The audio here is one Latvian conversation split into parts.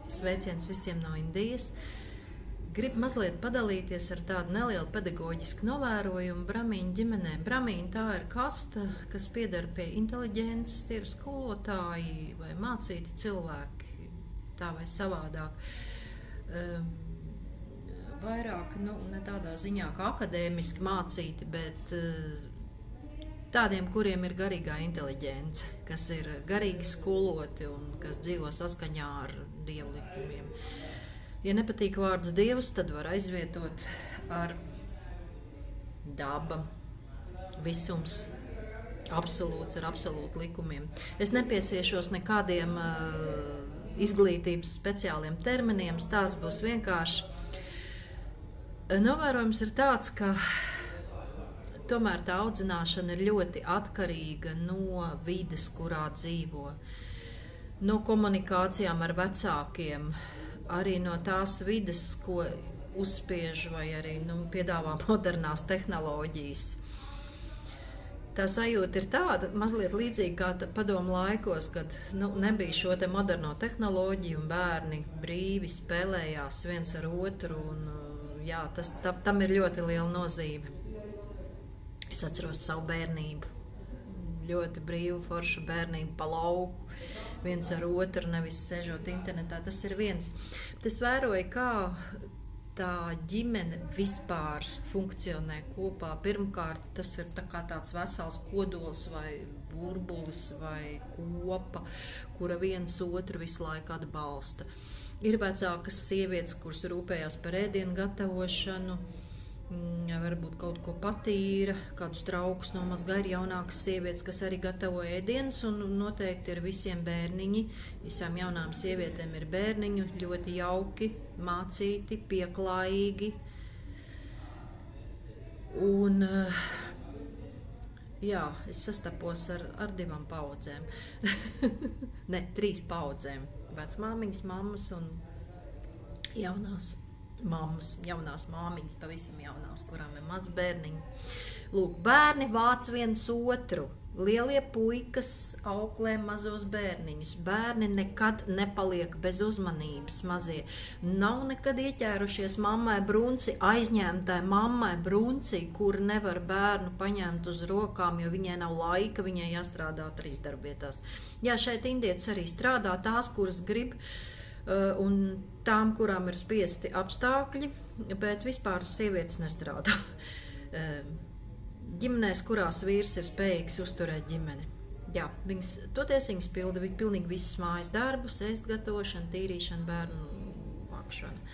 Sveiciens visiem no Indijas. Gribu mazliet padalīties ar tādu nelielu pedagoģisku novērojumu Brahmīņu ģimenē. Brahmīņi tā ir kasta, kas pieder pie inteliģences, tie ir skolotāji vai mācīti cilvēki, tā vai savādāk. Vairāk, ne tādā ziņā kā akadēmiski mācīti, bet tādiem, kuriem ir garīgā inteliģence, kas ir garīgi skoloti un kas dzīvo saskaņā ar dievu likumiem. Ja nepatīk vārds dievs, tad var aizvietot ar daba, visums, absolūts ar absolūtu likumiem. Es nepiesiešos nekādiem izglītības speciāliem terminiem, stāsts būs vienkārši. Novērojums ir tāds, ka tomēr tā audzināšana ir ļoti atkarīga no vides, kurā dzīvo, no komunikācijām ar vecākiem, arī no tās vides, ko uzspiež vai arī piedāvā modernās tehnoloģijas. Tā sajūta ir tāda, mazliet līdzīga kā padomu laikos, kad nebija šo te moderno tehnoloģiju un bērni brīvi spēlējās viens ar otru. Jā, tam ir ļoti liela nozīme. Es atceros savu bērnību, ļoti brīvu, foršu bērnību pa lauku, viens ar otru, nevis sežot internetā, tas ir viens. Es vēroju, kā tā ģimene vispār funkcionē kopā. Pirmkārt, tas ir tāds vesels kodols vai burbulis vai kopa, kura viens otru visu laiku atbalsta. Ir vecākas sievietes, kuras rūpējās par ēdienu gatavošanu, varbūt kaut ko patīra, kādus traukus nomazgā, ir jaunākas sievietes, kas arī gatavo ēdienas, un noteikti ir visiem bērniņi, visām jaunām sievietēm ir bērniņu, ļoti jauki, mācīti, pieklājīgi. Un, jā, es sastapos ar 2 paudzēm, 3 paudzēm, vecmāmiņas, mammas un jaunās māmiņas, pavisam jaunās, kurām ir maz bērniņi. Lūk, bērni vāc viens otru, lielie puikas auklē mazos bērniņus. Bērni nekad nepaliek bez uzmanības mazie. Nav nekad ieķērušies mammai brunci, aizņēmtai mammai brunci, kur nevar bērnu paņemt uz rokām, jo viņai nav laika, viņai jāstrādā 3 darbvietās. Jā, šeit indietis arī strādā tās, kuras grib, un tām, kurām ir spiesti apstākļi, bet vispār sievietes nestrādā. Ģimenēs, kurās vīrs ir spējīgs uzturēt ģimeni. Jā, viņas pilda pilnīgi visus mājas darbus, ēst gatavošanu, tīrīšanu, bērnu vākšanu.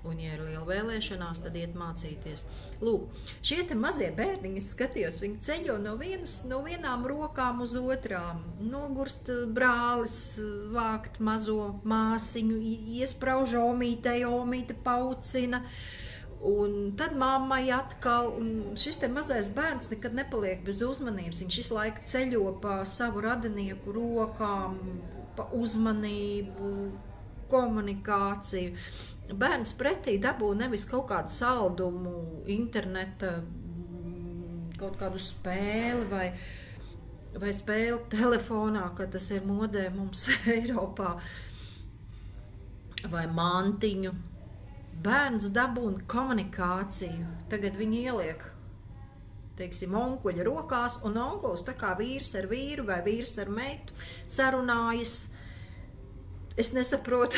Un, ja ir liela vēlēšanās, tad iet mācīties. Lūk, šie te mazie bērniņi, es skatījos, viņi ceļo no vienām rokām uz otrām. Nogurst brālis, vākt mazo māsiņu, iesprauž omīte paucina. Un tad mammai atkal, un šis te mazais bērns nekad nepaliek bez uzmanības. Viņš visu laiku ceļo pa savu radinieku rokām, pa uzmanību, komunikāciju. Bērns pretī dabū nevis kaut kādu saldumu, interneta, kaut kādu spēli vai spēli telefonā, kad tas ir modē mums Eiropā, vai mantiņu. Bērns dabūna komunikāciju. Tagad viņi ieliek, onkuļa rokās, un onkulis tā kā vīrs ar vīru vai vīrs ar meitu sarunājas. Es nesaprotu,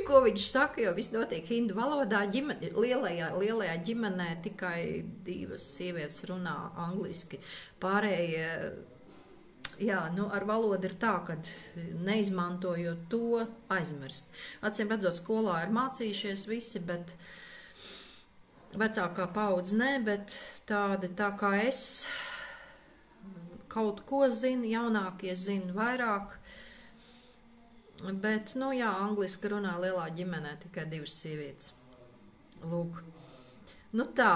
ko viņš saka, jo viss notiek hindu valodā. Lielajā ģimenē tikai 2 sievietes runā angliski. Pārējie, jā, ar valodu ir tā, ka neizmantojot to aizmirst. Acīm redzot, skolā ir mācījušies visi, bet vecākā paudze ne, bet tā kā es kaut ko zinu, jaunākie zina vairāk. Bet, jā, angliski runā lielā ģimenē tikai 2 sievietes. Lūk. Tā.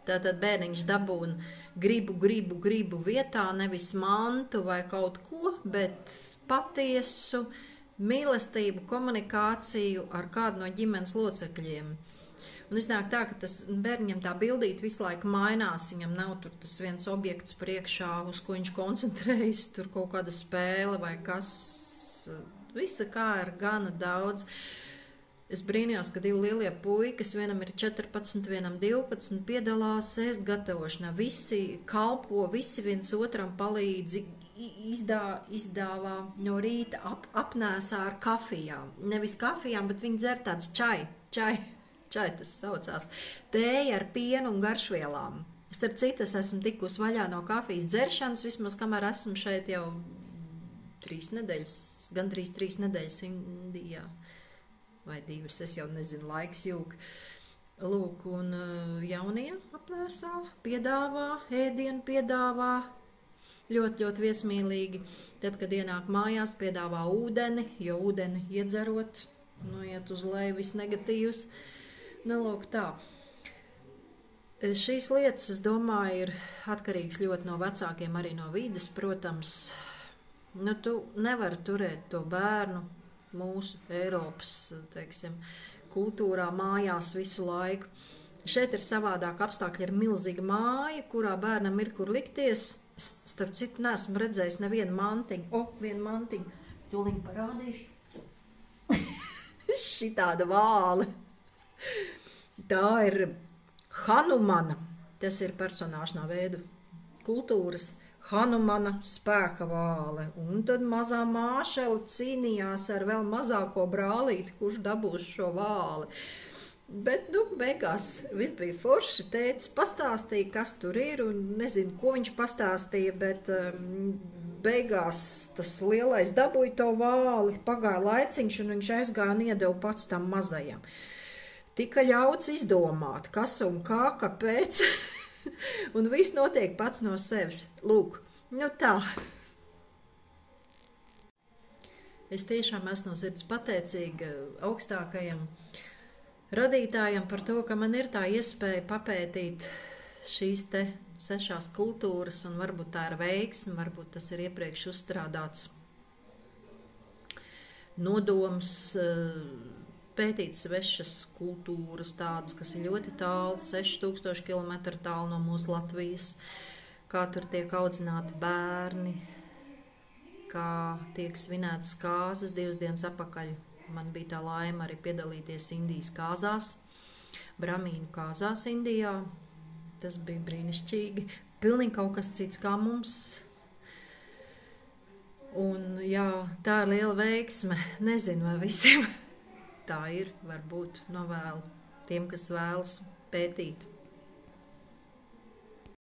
Tātad bērniņš dabūna gribu vietā, nevis mantu vai kaut ko, bet patiesu mīlestību, komunikāciju ar kādu no ģimenes locekļiem. Un iznāk tā, ka tas bērniņam tā bildīt visu laiku mainās, viņam nav tur tas viens objekts priekšā, uz ko viņš koncentrējas, tur kaut kāda spēle vai kas visa kā ir gana daudz. Es brīnījos, ka 2 lielie puikas, vienam ir 14, vienam 12, piedalās ēst gatavošanā. Visi kalpo, visi viens otram palīdz, izdāvā no rīta apnēsā ar kafijām. Nevis kafijām, bet viņi dzer tāds čai tas saucās. Tēja ar pienu un garšvielām. Starp citu, es esmu tikus vaļā no kafijas dzeršanas, vismaz kamēr esmu šeit jau 3 nedēļas, gandrīz 3 nedēļas Indijā. Vai 2, es jau nezinu, laiks jūk. Lūk, un jaunie apnēsā, piedāvā, ēdienu piedāvā, ļoti, ļoti viesmīlīgi. Tad, kad ienāk mājās, piedāvā ūdeni, jo ūdeni iedzerot, iet uz leju viss negatīvs. Lūk, tā. Šīs lietas, es domāju, ir atkarīgs ļoti no vecākiem, arī no vides, protams. Tu nevari turēt to bērnu mūsu Eiropas, teiksim, kultūrā, mājās visu laiku. Šeit ir savādāk apstākļi, ir milzīga māja, kurā bērnam ir kur likties. Starp citu, neesmu redzējis nevienu mantiņu. Vienu mantiņu. Tūliņ parādīšu. Šitāda vāle. Tā ir Hanumana. Tas ir personāžs no veidu kultūras. Hanumana spēka vāle, un tad mazā māšela cīnījās ar vēl mazāko brālīti, kurš dabūs šo vāli. Bet, beigās viss bija forši, tētis pastāstīja, kas tur ir, un nezinu, ko viņš pastāstīja, bet beigās tas lielais dabūja to vāli, pagāja laiciņš, un viņš aizgāja un iedeva pats tam mazajam. Tika ļauts izdomāt, kas un kā, kāpēc. Un viss notiek pats no sevis. Lūk, tā. Es tiešām esmu no sirds pateicīga augstākajam radītājam par to, ka man ir tā iespēja papētīt šīs te 6 kultūras, un varbūt tā ir veiksme, varbūt tas ir iepriekš uzstrādāts nodoms, pētīt 6 kultūras, tādas, kas ir ļoti tālu, 6000 km tālu no mūsu Latvijas, kā tur tiek audzināti bērni, kā tiek svinētas kāzas 2 dienas apakaļ. Man bija tā laime arī piedalīties Indijas kāzās, Brahmīnu kāzās Indijā. Tas bija brīnišķīgi. Pilnīgi kaut kas cits kā mums. Un jā, tā ir liela veiksme. Nezinu, vai visiem tā ir, varbūt novēlu tiem, kas vēlas pētīt.